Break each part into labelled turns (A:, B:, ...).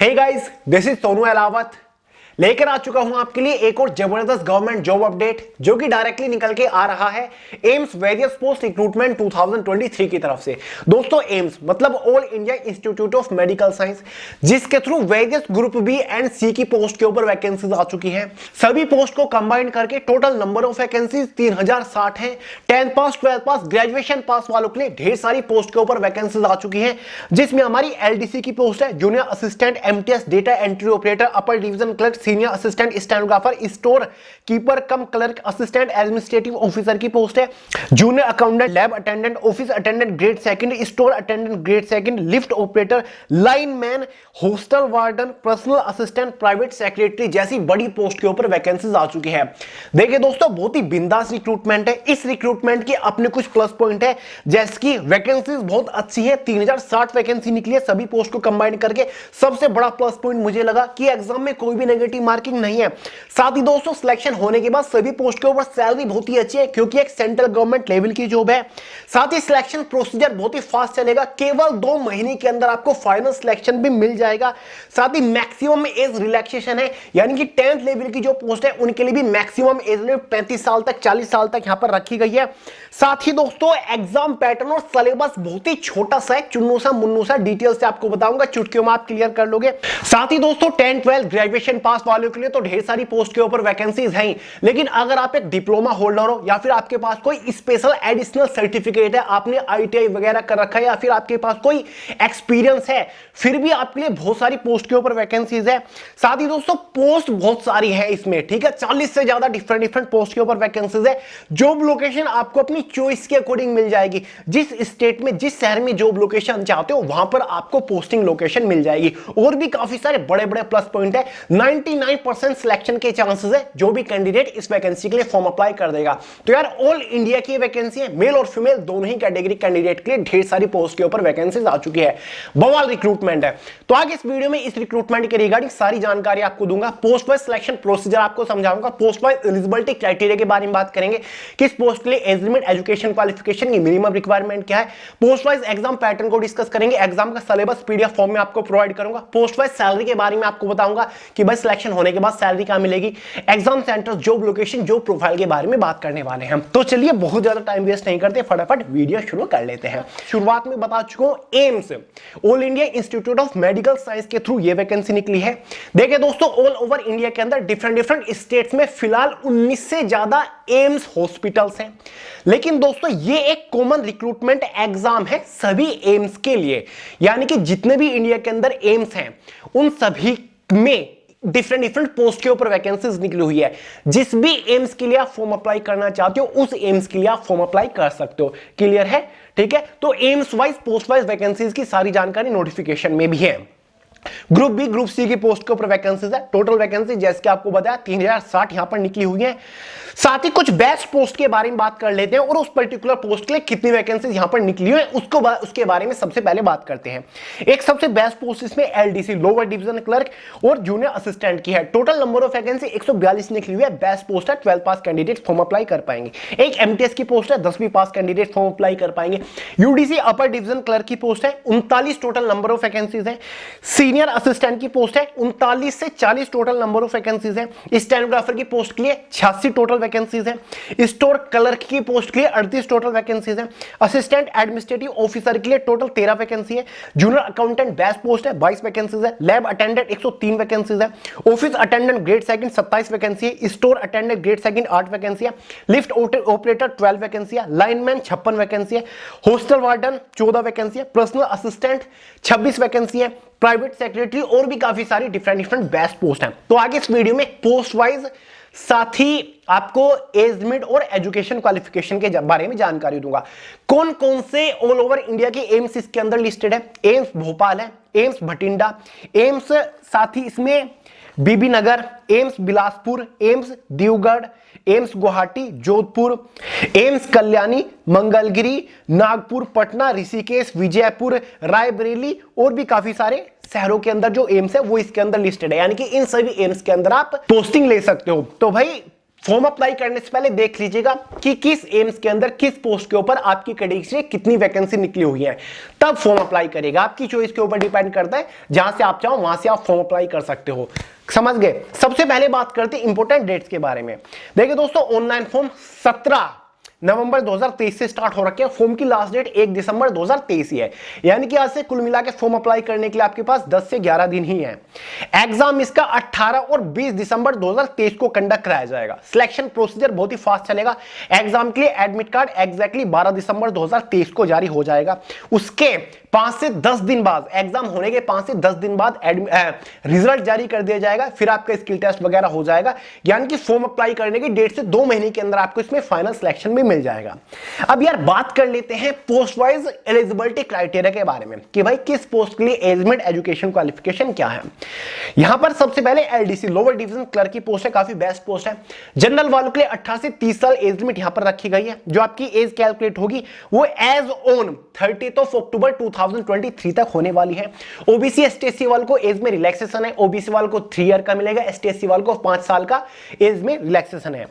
A: Hey guys, this is Sonu Alawat लेकर आ चुका हूं आपके लिए एक और जबरदस्त गवर्नमेंट जॉब अपडेट जो कि डायरेक्टली निकल के आ रहा है एम्स वेरियस पोस्ट रिक्रूटमेंट 2023 की तरफ से। दोस्तों, एम्स मतलब All India Institute of Medical Science, जिसके through various group B and C की पोस्ट के ऊपर वैकेंसीज आ चुकी हैं। सभी पोस्ट को कंबाइन करके टोटल नंबर ऑफ वैकेंसीज 3060 है। 10th पास, 12th पास, ग्रेजुएशन पास वालों के लिए ढेर सारी पोस्ट के ऊपर वैकेंसीज आ चुकी हैं, जिसमें हमारी एलडीसी की पोस्ट है, junior assistant MTS data entry operator, upper division clerk, senior assistant stenographer, store keeper cum clerk assistant administrative officer की पोस्ट है, junior accountant, lab attendant, office attendant grade second, store attendant grade second, lift operator, lineman, hostel warden, personal assistant, private secretary जैसी बड़ी post के ऊपर vacancies आ चुकी है। देखिए दोस्तों, बहुत ही बिंदास रिक्रूटमेंट है। इस रिक्रूटमेंट के अपने कुछ प्लस पॉइंट है, जैसे कि वैकेंसीज बहुत अच्छी है। 3060 वैकेंसी निकली है सभी पोस्ट को कंबाइन करके। सबसे बड़ा प्लस पॉइंट मुझे लगा कि एग्जाम में कोई भी नेगेटिव मार्किंग नहीं है। साथ ही दोस्तों, सिलेक्शन होने के बाद सभी पोस्ट के ऊपर सैलरी बहुत ही अच्छी है, क्योंकि एक सेंट्रल गवर्नमेंट लेवल की जॉब है। साथ ही सिलेक्शन प्रोसीजर बहुत ही फास्ट चलेगा, केवल 2 महीने के अंदर आपको फाइनल सिलेक्शन भी मिल जाएगा। साथ ही मैक्सिमम एज रिलैक्सेशन है, यानी कि 10th लेवल की जो पोस्ट है उनके लिए भी मैक्सिमम एज लिमिट 35 साल तक, 40 साल तक यहां पर रखी गई है। साथ ही दोस्तों, एग्जाम पैटर्न और सिलेबस बहुत ही छोटा सा है, चुन्नू सा मुन्नू सा, डिटेल से आपको बताऊंगा, चुटकियों में आप क्लियर कर लोगे। साथ ही दोस्तों, 10th 12th ग्रेजुएशन पास वालों के लिए तो ढेर सारी पोस्ट के ऊपर वैकेंसीज हैं, लेकिन अगर आप एक डिप्लोमा होल्डर हो या फिर आपके पास कोई स्पेशल एडिशनल सर्टिफिकेट है, आपने आईटीआई वगैरह कर रखा है, या फिर आपके पास कोई एक्सपीरियंस है, फिर भी आपके लिए बहुत सारी पोस्ट के ऊपर वैकेंसीज है। साथ ही दोस्तों, पोस्ट बहुत सारी है इसमें, ठीक है, 40 से ज्यादा डिफरेंट पोस्ट के ऊपर वैकेंसीज है। जॉब लोकेशन आपको अपनी चॉइस के अकॉर्डिंग मिल जाएगी। जिस स्टेट में, जिस शहर में जॉब लोकेशन चाहते हो, वहां पर आपको पोस्टिंग लोकेशन मिल जाएगी। और भी काफी सारे बड़े बड़े प्लस पॉइंट है। 99% सिलेक्शन के चांसेस है, जो भी कैंडिडेट इस वैकेंसी के लिए फॉर्म अप्लाई कर देगा। तो यार, ऑल इंडिया की वैकेंसी है, मेल और फीमेल दोनों ही कैटेगरी कैंडिडेट के लिए ढेर सारी पोस्ट के ऊपर वैकेंसीज आ चुकी है। बवाल रिक्रूटमेंट है। तो आगे इस वीडियो में इस रिक्रूटमेंट के रिगार्डिंग सारी जानकारी आपको दूंगा। पोस्ट वाइज सिलेक्शन प्रोसीजर आपको समझाऊंगा। पोस्ट वाइज एलिजिबिलिटी क्राइटेरिया के बारे में बात करेंगे, किस पोस्ट के लिए एज लिमिट, एजुकेशन क्वालिफिकेशन की मिनिमम रिक्वायरमेंट क्या है। पोस्ट वाइज एग्जाम पैटर्न को डिस्कस करेंगे, एग्जाम का सिलेबस पीडीएफ फॉर्म में आपको प्रोवाइड करूंगा। पोस्ट वाइज सैलरी के बारे में आपको बताऊंगा कि भाई सिलेक्शन होने के बाद सैलरी कहां मिलेगी। Exam centre, job location, job profile के बारे में बात करने वाले हैं। तो चलिए, बहुत ज्यादा टाइम वेस्ट नहीं करते, फटाफट वीडियो शुरू कर लेते हैं। शुरुआत में बता चुका हूं, AIIMS all India Institute of Medical science के थ्रू ये वैकेंसी निकली है। देखिए दोस्तों, ऑल ओवर इंडिया के अंदर डिफरेंट स्टेट्स में फिलहाल 19 से ज्यादा एम्स हॉस्पिटल्स हैं। लेकिन दोस्तों, ये एक कॉमन रिक्रूटमेंट एग्जाम है सभी एम्स के लिए, यानी कि जितने भी इंडिया के अंदर एम्स हैं उन सभी में डिफरेंट पोस्ट के ऊपर वैकेंसीज निकली हुई है। जिस भी एम्स के लिए आप फॉर्म अप्लाई करना चाहते हो, उस एम्स के लिए आप फॉर्म अप्लाई कर सकते हो। क्लियर है? ठीक है, तो AIIMS wise, post wise vacancies की सारी जानकारी नोटिफिकेशन में भी है। ग्रुप बी, ग्रुप सी की पोस्ट के ऊपर वैकेंसीज है। टोटल वैकेंसी जैसे कि आपको बताया 3060 यहां पर निकली हुई है। साथ ही कुछ बेस्ट पोस्ट के बारे में बात कर लेते हैं, और उस पर्टिकुलर पोस्ट के लिए कितनी वैकेंसीज यहां पर निकली हुई है उसके बारे में सबसे पहले बात करते हैं। एक सबसे बेस्ट पोस्ट इसमें एलडीसी, लोअर डिवीजन क्लर्क और जूनियर असिस्टेंट की है। टोटल नंबर ऑफ वैकेंसी 142 निकली हुई है। बेस्ट पोस्ट है, 12th पास कैंडिडेट फॉर्म अप्लाई कर पाएंगे। एक एमटीएस की पोस्ट है, 10वीं पास कैंडिडेट फॉर्म अप्लाई कर पाएंगे। यूडीसी अपर डिवीजन क्लर्क की पोस्ट है, 39 टोटल नंबर ऑफ वैकेंसीज है। सीनियर असिस्टेंट की पोस्ट है, 39 से 40 टोटल नंबर ऑफ वैकेंसीज है। स्टेनोग्राफर की पोस्ट के लिए 86 टोटल वैकेंसीज है। स्टोर क्लर्क की पोस्ट के लिए 38 टोटल वैकेंसीज है। असिस्टेंट एडमिनिस्ट्रेटिव ऑफिसर के लिए टोटल 13 वैकेंसी है। जूनियर अकाउंटेंट बेस्ट पोस्ट है, 22 वैकेंसीज है। लैब अटेंडेंट 103 वैकेंसीज है। Office attendant grade second 27 vacancy है। Store attendant grade second 8 vacancy है। लिफ्ट ऑपरेटर 12 वैकेंसी है। लाइनमैन 56 वैकेंसी है। हॉस्टल वार्डन 14 वैकेंसी है। पर्सनल असिस्टेंट 26 वैकेंसी है। प्राइवेट सेक्रेटरी और भी काफी सारी डिफरेंट बेस्ट पोस्ट हैं। तो आगे इस वीडियो में पोस्ट वाइज, साथ ही आपको एज लिमिट और एजुकेशन क्वालिफिकेशन के बारे में जानकारी दूंगा। कौन कौन से ऑल ओवर इंडिया के एम्स इसके अंदर लिस्टेड है। एम्स भोपाल है, एम्स भटिंडा, एम्स साथ ही इसमें बीबी नगर, एम्स बिलासपुर, एम्स देवगढ़, एम्स गुवाहाटी, जोधपुर, एम्स कल्याणी, मंगलगिरी, नागपुर, पटना, ऋषिकेश, विजयपुर, रायबरेली और भी काफी सारे शहरों के अंदर जो एम्स है वो इसके अंदर लिस्टेड है। यानी कि इन सभी एम्स के अंदर आप पोस्टिंग ले सकते हो। तो भाई फॉर्म अप्लाई करने से पहले देख लीजिएगा कि किस एम्स के अंदर किस पोस्ट के ऊपर आपकी कैटेगरी से कितनी वैकेंसी निकली हुई है, तब फॉर्म अप्लाई करेगा। आपकी चॉइस के ऊपर डिपेंड करता है, जहां से आप चाहो वहां से आप फॉर्म अप्लाई कर सकते हो। समझ गए। सबसे पहले बात करते हैं इंपॉर्टेंट डेट्स के बारे में। देखिए दोस्तों, ऑनलाइन फॉर्म 17 नवंबर 2023 से स्टार्ट हो रखे हैं। फॉर्म की लास्ट डेट 1 दिसंबर 2023 ही है, यानी कि आज से कुल मिला के फॉर्म अप्लाई करने के लिए आपके पास 10 से 11 दिन ही है। एग्जाम इसका 18 और 20 दिसंबर 2023 को कंडक्ट कराया जाएगा। सिलेक्शन प्रोसीजर बहुत ही फास्ट चलेगा। एग्जाम के लिए एडमिट कार्ड एग्जैक्टली 12 दिसंबर 2023 को जारी हो जाएगा। उसके 5 से 10 दिन बाद, एग्जाम होने के 5 से 10 दिन बाद रिजल्ट जारी कर दिया जाएगा। फिर आपका स्किल टेस्ट वगैरह हो जाएगा, यानी कि फॉर्म अप्लाई करने की डेट से 2 महीने के अंदर आपको इसमें फाइनल सिलेक्शन भी मिल जाएगा। अब यार बात कर लेते हैं पोस्ट वाइज एलिजिबिलिटी क्राइटेरिया के बारे में कि भाई किस पोस्ट के लिए एज लिमिट, एजुकेशन क्वालिफिकेशन क्या है। यहां पर सबसे पहले एलडीसी लोअर डिवीजन क्लर्क की पोस्ट है, काफी बेस्ट पोस्ट है। जनरल वालों के लिए 18 से 30 साल एज लिमिट यहां पर रखी गई है। जो आपकी एज कैलकुलेट होगी वो एज ऑन 30 अक्टूबर 2023 तक होने वाली है। ओबीसी एसटी वालों को एज में रिलैक्सेशन है। ओबीसी वालों को 3 ईयर का मिलेगा, एसटी वालों को 5 साल का एज में रिलैक्सेशन है।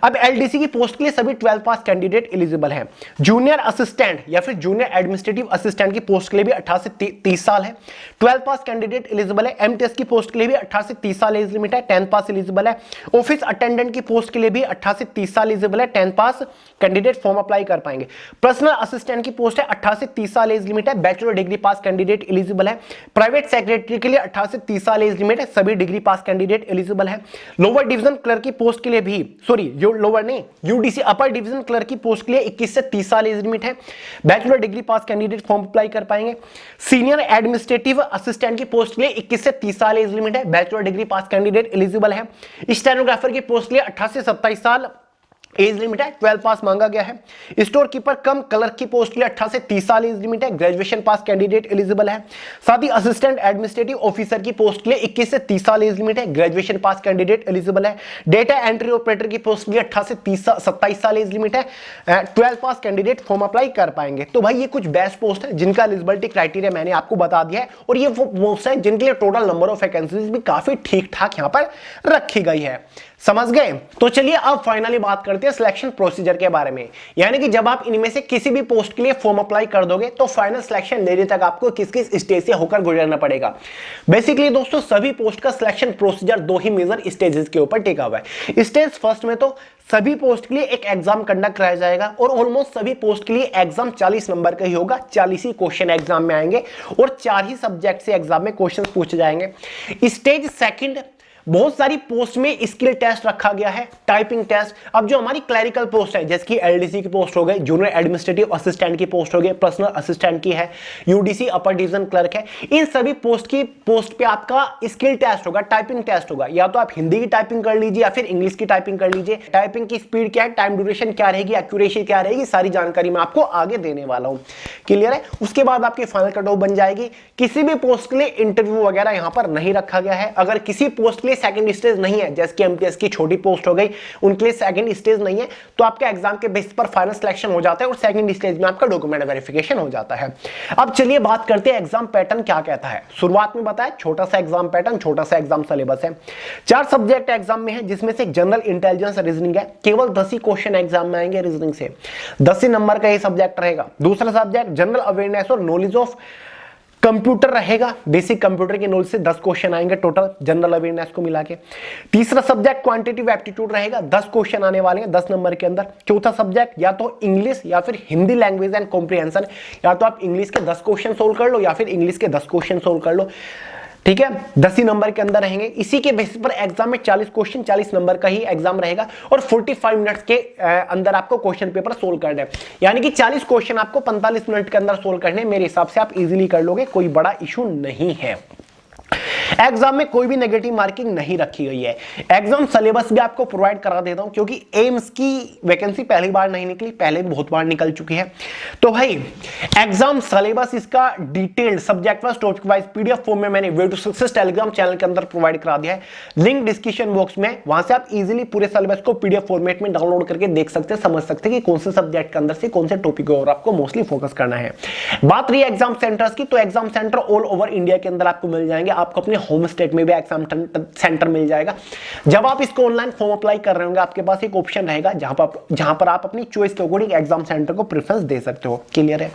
A: अब एलडीसी की पोस्ट के लिए सभी 12 पास कैंडिडेट एलिजिबल है। जूनियर असिस्टेंट या फिर जूनियर एडमिनिस्ट्रेटिव असिस्टेंट की पोस्ट के लिए भी 18 से 30 साल है। 12 पास कैंडिडेट एलिजिबल है। एमटीएस की पोस्ट के लिए भी 18 से 30 साल एज लिमिट है, 10 पास एलिजिबल है। ऑफिस अटेंडेंट की पोस्ट के लिए भी 18 से 30 साल एलिजिबल है, 10 पास कैंडिडेट फॉर्म अप्लाई कर पाएंगे। पर्सनल असिस्टेंट की पोस्ट है, 18 से 30 साल एज लिमिट है, बैचलर डिग्री पास कैंडिडेट एलिजिबल है। प्राइवेट सेक्रेटरी के लिए 18 से 30 साल एज लिमिट है, सभी डिग्री पास कैंडिडेट एलिजिबल है। लोअर डिवीजन क्लर्क की पोस्ट के लिए भी, सॉरी लोअर नहीं, यूडीसी अपर डिवीजन क्लर्क की पोस्ट के लिए 21 से 30 साल एज लिमिट है, बैचलर डिग्री पास कैंडिडेट फॉर्म अप्लाई कर पाएंगे। सीनियर एडमिनिस्ट्रेटिव असिस्टेंट की पोस्ट के लिए 21 से 30 साल एज लिमिट है, बैचलर डिग्री पास कैंडिडेट एलिजिबल है। स्टेनोग्राफर की पोस्ट के लिए 18 से 27 साल एज लिमिट है, 12 पास मांगा गया है। स्टोर कीपर कम क्लर्क की पोस्ट के लिए 18 से 30 साल एज लिमिट है, ग्रेजुएशन पास कैंडिडेट एलिजिबल है। साथ ही असिस्टेंट एडमिनिस्ट्रेटिव ऑफिसर की पोस्ट के लिए 21 से 30 साल एज लिमिट है, ग्रेजुएशन पास कैंडिडेट एलिजिबल है। डेटा एंट्री ऑपरेटर की पोस्ट के लिए 18 से 27 साल एज लिमिट है, 12 पास कैंडिडेट फॉर्म अप्लाई कर पाएंगे। तो भाई ये कुछ बेस्ट पोस्ट है जिनका एलिजिबिलिटी क्राइटेरिया मैंने आपको बता दिया है, और ये वो पोस्ट है जिनके लिए टोटल नंबर ऑफ वैकेंसीज भी काफी ठीक ठाक यहां पर रखी गई है। समझ गए। तो चलिए अब फाइनली बात करते हैं सिलेक्शन प्रोसीजर के बारे में, यानी कि जब आप इनमें से किसी भी पोस्ट के लिए फॉर्म अप्लाई कर दोगे तो फाइनल सिलेक्शन लेने तक आपको किस किस स्टेज से होकर गुजरना पड़ेगा। बेसिकली दोस्तों सभी पोस्ट का सिलेक्शन प्रोसीजर 2 ही मेजर स्टेजेस के ऊपर टिका हुआ है। स्टेज फर्स्ट में तो सभी पोस्ट के लिए एक एग्जाम कंडक्ट कराया जाएगा, और ऑलमोस्ट सभी पोस्ट के लिए एग्जाम 40 नंबर का ही होगा। 40 ही क्वेश्चन एग्जाम में आएंगे और 4 ही सब्जेक्ट से एग्जाम में क्वेश्चन पूछे जाएंगे। स्टेज सेकंड, बहुत सारी पोस्ट में स्किल टेस्ट रखा गया है, टाइपिंग टेस्ट। अब जो हमारी क्लरिकल पोस्ट है, जैसे कि एलडीसी की पोस्ट हो गई, जूनियर एडमिनिस्ट्रेटिव असिस्टेंट की पोस्ट हो गई, पर्सनल असिस्टेंट की है, यूडीसी अपर डिवीजन क्लर्क है, इन सभी पोस्ट पे आपका स्किल टेस्ट होगा, टाइपिंग टेस्ट होगा। या तो आप हिंदी की टाइपिंग कर लीजिए या फिर इंग्लिश की टाइपिंग कर लीजिए। टाइपिंग की स्पीड क्या है, टाइम ड्यूरेशन क्या रहेगी, एक्यूरेसी क्या रहेगी, सारी जानकारी मैं आपको आगे देने वाला हूं। क्लियर है। उसके बाद आपकी फाइनल कट ऑफ बन जाएगी। किसी भी पोस्ट के लिए इंटरव्यू वगैरह यहां पर नहीं रखा गया है। अगर किसी पोस्ट के लिए सेकंड स्टेज नहीं है, जैसे कि एमटीएस की छोटी पोस्ट हो गई, उनके लिए सेकंड स्टेज नहीं है, तो आपके एग्जाम के बेस पर फाइनल सिलेक्शन हो जाता है और सेकंड स्टेज में आपका डॉक्यूमेंट वेरिफिकेशन हो जाता है। अब चलिए बात करते हैं एग्जाम पैटर्न क्या कहता है। शुरुआत में बताया छोटा सा एग्जाम पैटर्न, छोटा सा एग्जाम सिलेबस है। 4 सब्जेक्ट एग्जाम में है, जिसमें से जनरल इंटेलिजेंस रीजनिंग है। केवल 10 ही क्वेश्चन एग्जाम में आएंगे रीजनिंग से, 10 ही नंबर का ये सब्जेक्ट रहेगा। दूसरा सब्जेक्ट जनरल अवेयरनेस और नॉलेज ऑफ कंप्यूटर रहेगा। बेसिक कंप्यूटर के नॉलेज से 10 क्वेश्चन आएंगे टोटल जनरल अवेयरनेस को मिला के। तीसरा सब्जेक्ट क्वांटिटेटिव एप्टीट्यूड रहेगा, 10 क्वेश्चन आने वाले हैं 10 नंबर के अंदर। चौथा सब्जेक्ट या तो इंग्लिश या फिर हिंदी लैंग्वेज एंड कॉम्प्रिहेंशन, या तो आप इंग्लिश के 10 क्वेश्चन सोल्व कर लो या फिर इंग्लिश के 10 क्वेश्चन सोल्व कर लो। ठीक है, 10 ही नंबर के अंदर रहेंगे। इसी के बेसिस पर एग्जाम में 40 क्वेश्चन 40 नंबर का ही एग्जाम रहेगा, और 45 मिनट्स के अंदर आपको क्वेश्चन पेपर सोल्व करना है। यानी कि 40 क्वेश्चन आपको 45 मिनट के अंदर सोल्व करने, मेरे हिसाब से आप इजीली कर लोगे, कोई बड़ा इशू नहीं है। एग्जाम में कोई भी नेगेटिव मार्किंग नहीं रखी गई है। एग्जाम सिलेबस भी आपको प्रोवाइड करा देता हूं, क्योंकि एम्स की वैकेंसी पहली बार नहीं निकली, पहले भी बहुत बार निकल चुकी है। तो भाई एग्जाम सिलेबस इसका detailed subject wise topic wise PDF form में मैंने way to success Telegram channel के अंदर प्रोवाइड करा दिया है। लिंक डिस्क्रिप्शन बॉक्स में, वहां से आप इजीली पूरे सिलेबस को पीडीएफ फॉर्मेट में डाउनलोड करके देख सकते हैं, समझ सकते हैं कि कौन से सब्जेक्ट के अंदर से कौन से टॉपिक और आपको मोस्टली फोकस करना है। बात रही एग्जाम सेंटर्स की, तो exam centre all over India के अंदर आपको मिल जाएंगे। आपको अपने होम स्टेट में भी एग्जाम सेंटर मिल जाएगा। जब आप इसको ऑनलाइन फॉर्म अप्लाई कर रहे होंगे, आपके पास एक ऑप्शन रहेगा जहां पर आप अपनी चॉइस के अकॉर्डिंग एग्जाम सेंटर को प्रेफरेंस दे सकते हो। क्लियर है?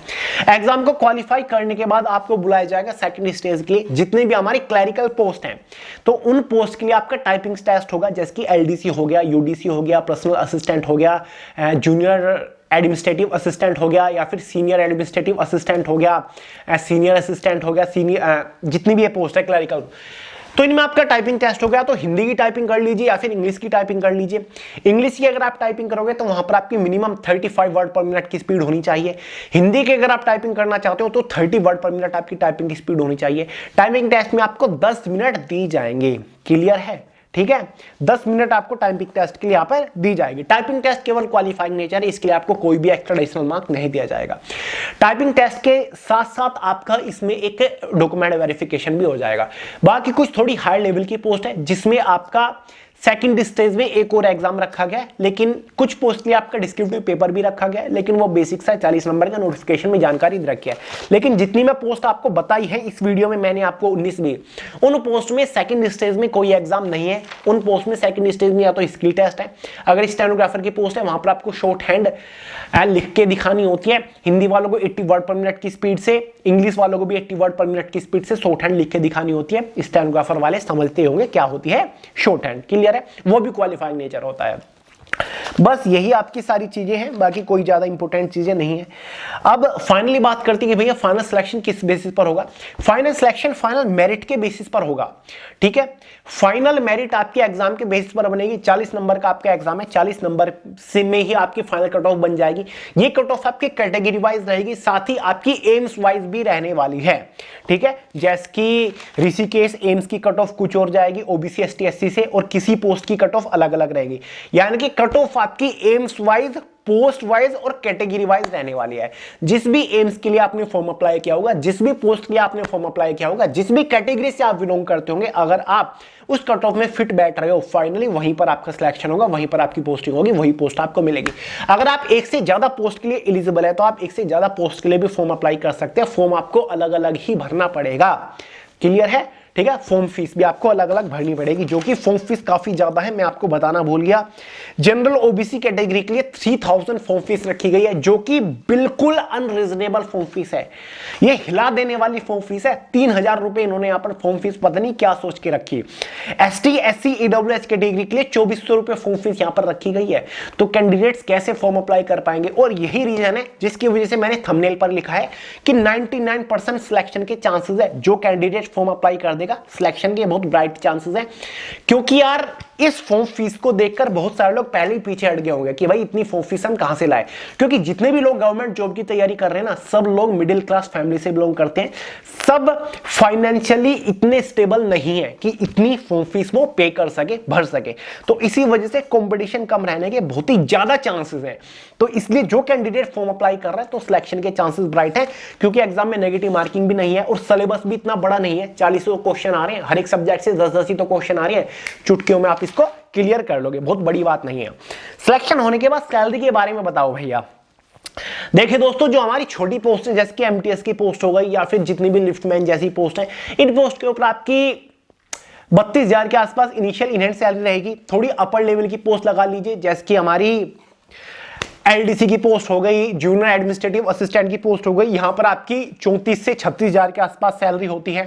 A: एग्जाम को क्वालिफाई करने के बाद आपको बुलाया जाएगा सेकंड स्टेज के लिए। जितने भी हमारी क्लरिकल पोस्ट हैं, तो उन पोस्ट के लिए आपका टाइपिंग टेस्ट होगा, जैसे कि एलडीसी हो गया, यूडीसी हो गया, पर्सनल असिस्टेंट हो गया, जूनियर एडमिनिस्ट्रेटिव असिस्टेंट हो गया, या फिर सीनियर एडमिनिस्ट्रेटिव असिस्टेंट हो गया, सीनियर असिस्टेंट हो गया, सीनियर जितनी भी ये पोस्ट है क्लरिकल, तो इनमें आपका टाइपिंग टेस्ट हो गया। तो हिंदी की टाइपिंग कर लीजिए या फिर इंग्लिश की टाइपिंग कर लीजिए। इंग्लिश की अगर आप टाइपिंग करोगे तो वहां पर आपकी मिनिमम 35 वर्ड पर मिनट की स्पीड होनी चाहिए। हिंदी की अगर आप टाइपिंग करना चाहते हो तो 30 वर्ड पर मिनट आपकी टाइपिंग की स्पीड होनी चाहिए। टाइपिंग टेस्ट में आपको 10 मिनट दी जाएंगे। क्लियर है? ठीक है, 10 मिनट आपको टाइपिंग टेस्ट के लिए यहाँ पर दी जाएगी। टाइपिंग टेस्ट केवल क्वालिफाइंग नेचर है, इसके लिए आपको कोई भी एक्स्ट्रा एडिशनल मार्क नहीं दिया जाएगा। टाइपिंग टेस्ट के साथ साथ आपका इसमें एक डॉक्यूमेंट वेरिफिकेशन भी हो जाएगा। बाकी कुछ थोड़ी हाई लेवल की पोस्ट है जिसमें आपका सेकंड स्टेज में एक और एग्जाम रखा गया है, लेकिन कुछ पोस्ट के लिए आपका डिस्क्रिप्टिव पेपर भी रखा गया है, लेकिन वो बेसिक सा 40 नंबर का नोटिफिकेशन में जानकारी रखी है। लेकिन जितनी मैं पोस्ट आपको बताई है इस वीडियो में, मैंने आपको 19 दी, उन पोस्ट में सेकंड स्टेज में कोई एग्जाम नहीं है। उन पोस्ट में सेकंड स्टेज में या तो स्किल टेस्ट है, अगर स्टेनोग्राफर की पोस्ट है वहां पर आपको शॉर्ट हैंड लिख के दिखानी होती है। हिंदी वालों को 80 वर्ड पर मिनट की स्पीड से, इंग्लिश वालों को भी 80 वर्ड पर मिनट की स्पीड से शॉर्ट हैंड लिख के दिखानी होती है। स्टेनोग्राफर वाले समझते होंगे क्या होती है शॉर्ट हैंड। क्लियर है? वो भी क्वालिफाइंग नेचर होता है। बस यही आपकी सारी चीजें हैं, बाकी कोई ज्यादा इंपॉर्टेंट चीजें नहीं है। अब फाइनली बात करते हैं कि भैया फाइनल सिलेक्शन किस बेसिस पर होगा। फाइनल सिलेक्शन फाइनल मेरिट के बेसिस पर होगा। ठीक है, फाइनल मेरिट आपके एग्जाम के बेसिस पर बनेगी। 40 नंबर का आपका एग्जाम है, 40 नंबर से में ही आपकी फाइनल कट ऑफ बन जाएगी। ये कट ऑफ आपकी कैटेगरी वाइज रहेगी, साथ ही आपकी एम्स वाइज भी रहने वाली है। ठीक है, जैसे कि ऋषिकेश एम्स की कट ऑफ कुछ और जाएगी ओबीसी एसटी एससी से, और किसी पोस्ट की कट ऑफ अलग अलग रहेगी। यानी कि कट ऑफ आपकी एम्स वाइज, पोस्ट वाइज और कैटेगरी वाइज रहने वाली है। जिस भी एम्स के लिए आपने फॉर्म अप्लाई किया होगा, जिस भी पोस्ट के लिए आपने फॉर्म अप्लाई किया होगा, जिस भी कैटेगरी से आप बिलोंग करते होंगे, अगर आप उस कट ऑफ में फिट बैठ रहे हो, फाइनली वहीं पर आपका सिलेक्शन होगा, वहीं पर आपकी पोस्टिंग होगी, वही पोस्ट आपको मिलेगी। अगर आप एक से ज्यादा पोस्ट के लिए एलिजिबल है तो आप एक से ज्यादा पोस्ट के लिए भी फॉर्म अप्लाई कर सकते हैं। फॉर्म आपको अलग अलग ही भरना पड़ेगा। क्लियर है? ठीक है, फॉर्म फीस भी आपको अलग अलग भरनी पड़ेगी, जो कि फॉर्म फीस काफी ज्यादा है, मैं आपको बताना भूल गया। जनरल ओबीसी कैटेगरी के लिए 3000 फॉर्म फीस रखी गई है, जो कि बिल्कुल अनरीजनेबल फॉर्म फीस है। ये हिला देने वाली फॉर्म फीस है। 3000 रुपए इन्होंने यहां पर फॉर्म फीस पता नहीं क्या सोच के रखी। एसटी एससी ईडब्ल्यूएस कैटेगरी के लिए 2400 रुपए फॉर्म फीस यहां पर रखी गई है। तो कैंडिडेट्स कैसे फॉर्म अप्लाई कर पाएंगे? और यही रीजन है जिसकी वजह से मैंने थंबनेल पर लिखा है कि 99% सिलेक्शन के चांसेस है। जो कैंडिडेट फॉर्म अप्लाई कर देगा, सिलेक्शन के बहुत ब्राइट चांसेस हैं। क्योंकि यार इस फॉर्म फीस को देखकर बहुत सारे लोग पहले ही पीछे हट गए होंगे कि भाई इतनी फॉर्म फीस हम कहां से लाए। क्योंकि जितने भी लोग गवर्नमेंट जॉब की तैयारी कर रहे हैं ना, सब लोग मिडिल क्लास फैमिली से बिलोंग करते हैं। सब फाइनेंशियली इतने स्टेबल नहीं है कि इतनी फॉर्म फीस वो पे कर सके, भर सके। तो इसी वजह से कंपटीशन कम रहने के बहुत ही ज्यादा चांसेस हैं। तो इसलिए जो कैंडिडेट फॉर्म अप्लाई कर रहा है तो सिलेक्शन के चांसेस ब्राइट है, क्योंकि एग्जाम में नेगेटिव मार्किंग भी नहीं है और सिलेबस भी इतना बड़ा नहीं है। 40 क्वेश्चन आ रहे हैं, हर एक सब्जेक्ट से 10-10 ही तो क्वेश्चन आ रहे हैं। चुटकियों में आप इसको क्लियर कर लोगे, बहुत बड़ी बात नहीं है। सिलेक्शन होने के बाद सैलरी के बारे में बताओ भैया। देखिए दोस्तों, जो हमारी छोटी पोस्ट है जैसे कि एमटीएस की पोस्ट हो गई या फिर जितनी भी लिफ्टमैन जैसी पोस्ट है, इन पोस्ट के ऊपर आपकी 32,000 के आसपास इनिशियल इन हैंड सैलरी रहेगी। थोड़ी अपर लेवल की पोस्ट लगा लीजिए, जैसे कि हमारी एलडीसी की पोस्ट हो गई, जूनियर एडमिनिस्ट्रेटिव असिस्टेंट की पोस्ट हो गई, यहां पर आपकी 34 से 36,000 के आसपास सैलरी होती है।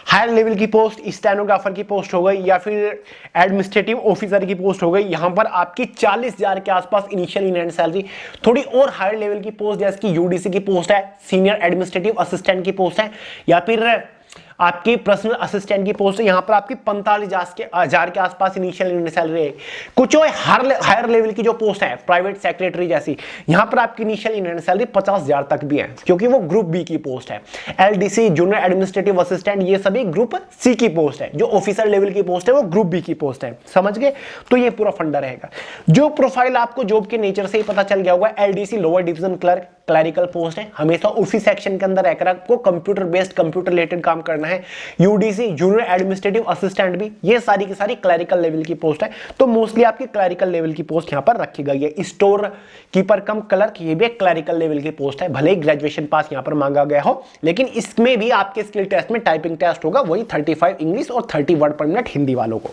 A: हायर लेवल की पोस्ट स्टेनोग्राफर की पोस्ट हो गई या फिर एडमिनिस्ट्रेटिव ऑफिसर की पोस्ट हो गई, यहां पर आपकी 40,000 के आसपास इनिशियल इन हैंड सैलरी। थोड़ी और हायर लेवल की पोस्ट जैसे कि यूडीसी की पोस्ट है, सीनियर एडमिनिस्ट्रेटिव असिस्टेंट की पोस्ट है, या फिर आपकी पर्सनल असिस्टेंट की पोस्ट है, यहां पर आपकी 45,000 के आसपास इनिशियल सैलरी है। कुछ और हायर लेवल की जो पोस्ट है प्राइवेट सेक्रेटरी जैसी, यहां पर आपकी इनिशियल इन सैलरी 50,000 तक भी है, क्योंकि वो ग्रुप बी की पोस्ट है। एलडीसी जूनियर एडमिनिस्ट्रेटिव असिस्टेंट ये सभी ग्रुप सी की पोस्ट है। जो ऑफिसर लेवल की पोस्ट है वो ग्रुप बी की पोस्ट है। समझ गए? तो ये पूरा फंडा रहेगा। जो प्रोफाइल आपको जॉब के नेचर से ही पता चल गया होगा, LDC lower division clerk clerical post है। हमेशा उसी सेक्शन के अंदर रहकर आपको कंप्यूटर बेस्ड, कंप्यूटर रिलेटेड काम करना करना है। यूडीसी जूनियर एडमिनिस्ट्रेटिव असिस्टेंट भी, ये सारी की सारी क्लरिकल लेवल की पोस्ट है, तो मोस्टली आपकी क्लरिकल लेवल की पोस्ट यहां पर रखी गई है। स्टोर कीपर कम क्लर्क, ये भी एक क्लरिकल लेवल की पोस्ट है, भले ही ग्रेजुएशन पास यहां पर मांगा गया हो, लेकिन इसमें भी आपके स्किल टेस्ट में टाइपिंग टेस्ट होगा, वही 35 इंग्लिश और 30 वर्ड पर मिनट हिंदी वालों को।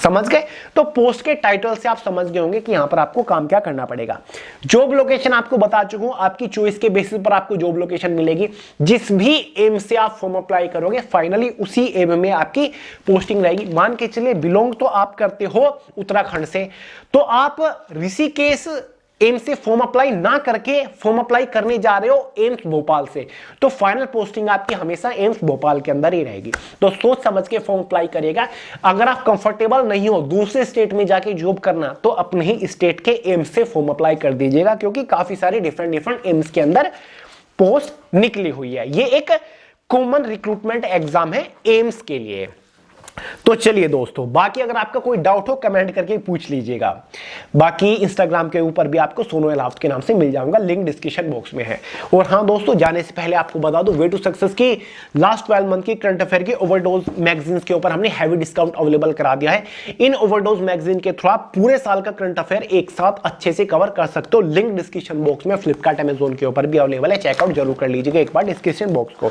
A: समझ गए? तो पोस्ट के टाइटल से आप समझ गए होंगे कि यहां पर आपको काम क्या करना पड़ेगा। जॉब लोकेशन आपको बता चुका हूं, आपकी चॉइस के बेसिस पर आपको जॉब लोकेशन मिलेगी। जिस भी एम से आप फॉर्म अप्लाई करोगे फाइनली उसी एम में आपकी पोस्टिंग रहेगी। मान के चलिए बिलोंग तो आप करते हो उत्तराखंड से, तो आप ऋषिकेश एम से फॉर्म अप्लाई ना करके फॉर्म अप्लाई करने जा रहे हो एम्स भोपाल से, तो फाइनल पोस्टिंग आपकी हमेशा एम्स भोपाल के अंदर ही रहेगी। तो सोच समझ के फॉर्म अप्लाई करिएगा। अगर आप कंफर्टेबल नहीं हो दूसरे स्टेट में जाके जॉब करना, तो अपने ही स्टेट के एम्स से फॉर्म अप्लाई कर दीजिएगा, क्योंकि काफी सारे डिफरेंट एम्स के अंदर पोस्ट निकली हुई है। ये एक कॉमन रिक्रूटमेंट एग्जाम है एम्स के लिए। तो चलिए दोस्तों, बाकी अगर आपका कोई डाउट हो कमेंट करके पूछ लीजिएगा। बाकी इंस्टाग्राम के ऊपर भी आपको सोनू एलाफ्ट के नाम से मिल जाऊंगा, लिंक डिस्क्रिप्शन बॉक्स में है। और हां दोस्तों, जाने से पहले आपको बता दूं, वे टू सक्सेस की लास्ट 12 मंथ की करंट अफेयर की ओवरडोज मैगजीन्स के ऊपर हमने हैवी डिस्काउंट अवेलेबल करा दिया है। इन ओवरडोज मैगजीन के थ्रू आप पूरे साल का करंट अफेयर एक साथ अच्छे से कवर कर सकते हो। लिंक डिस्क्रिप्शन बॉक्स में फ्लिपकार्ट अमेजोन के ऊपर भी अवेलेबल है, चेकआउट जरूर कर लीजिएगा एक बार डिस्क्रिप्शन बॉक्स को।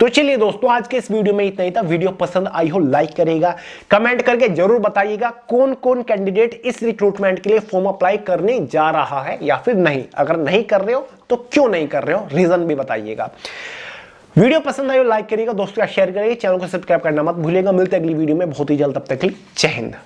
A: तो चलिए दोस्तों, आज के इस वीडियो में इतना ही था। वीडियो पसंद आई हो लाइक करेगा, कमेंट करके जरूर बताइएगा कौन कौन कैंडिडेट इस रिक्रूटमेंट के लिए फॉर्म अप्लाई करने जा रहा है या फिर नहीं। अगर नहीं कर रहे हो तो क्यों नहीं कर रहे हो, रीजन भी बताइएगा। वीडियो पसंद आई हो लाइक करिएगा, दोस्तों का शेयर करिएगा, चैनल को सब्सक्राइब करना मत भूलिएगा। मिलते हैं अगली वीडियो में बहुत ही जल्द, तब तक के लिए जय हिंद।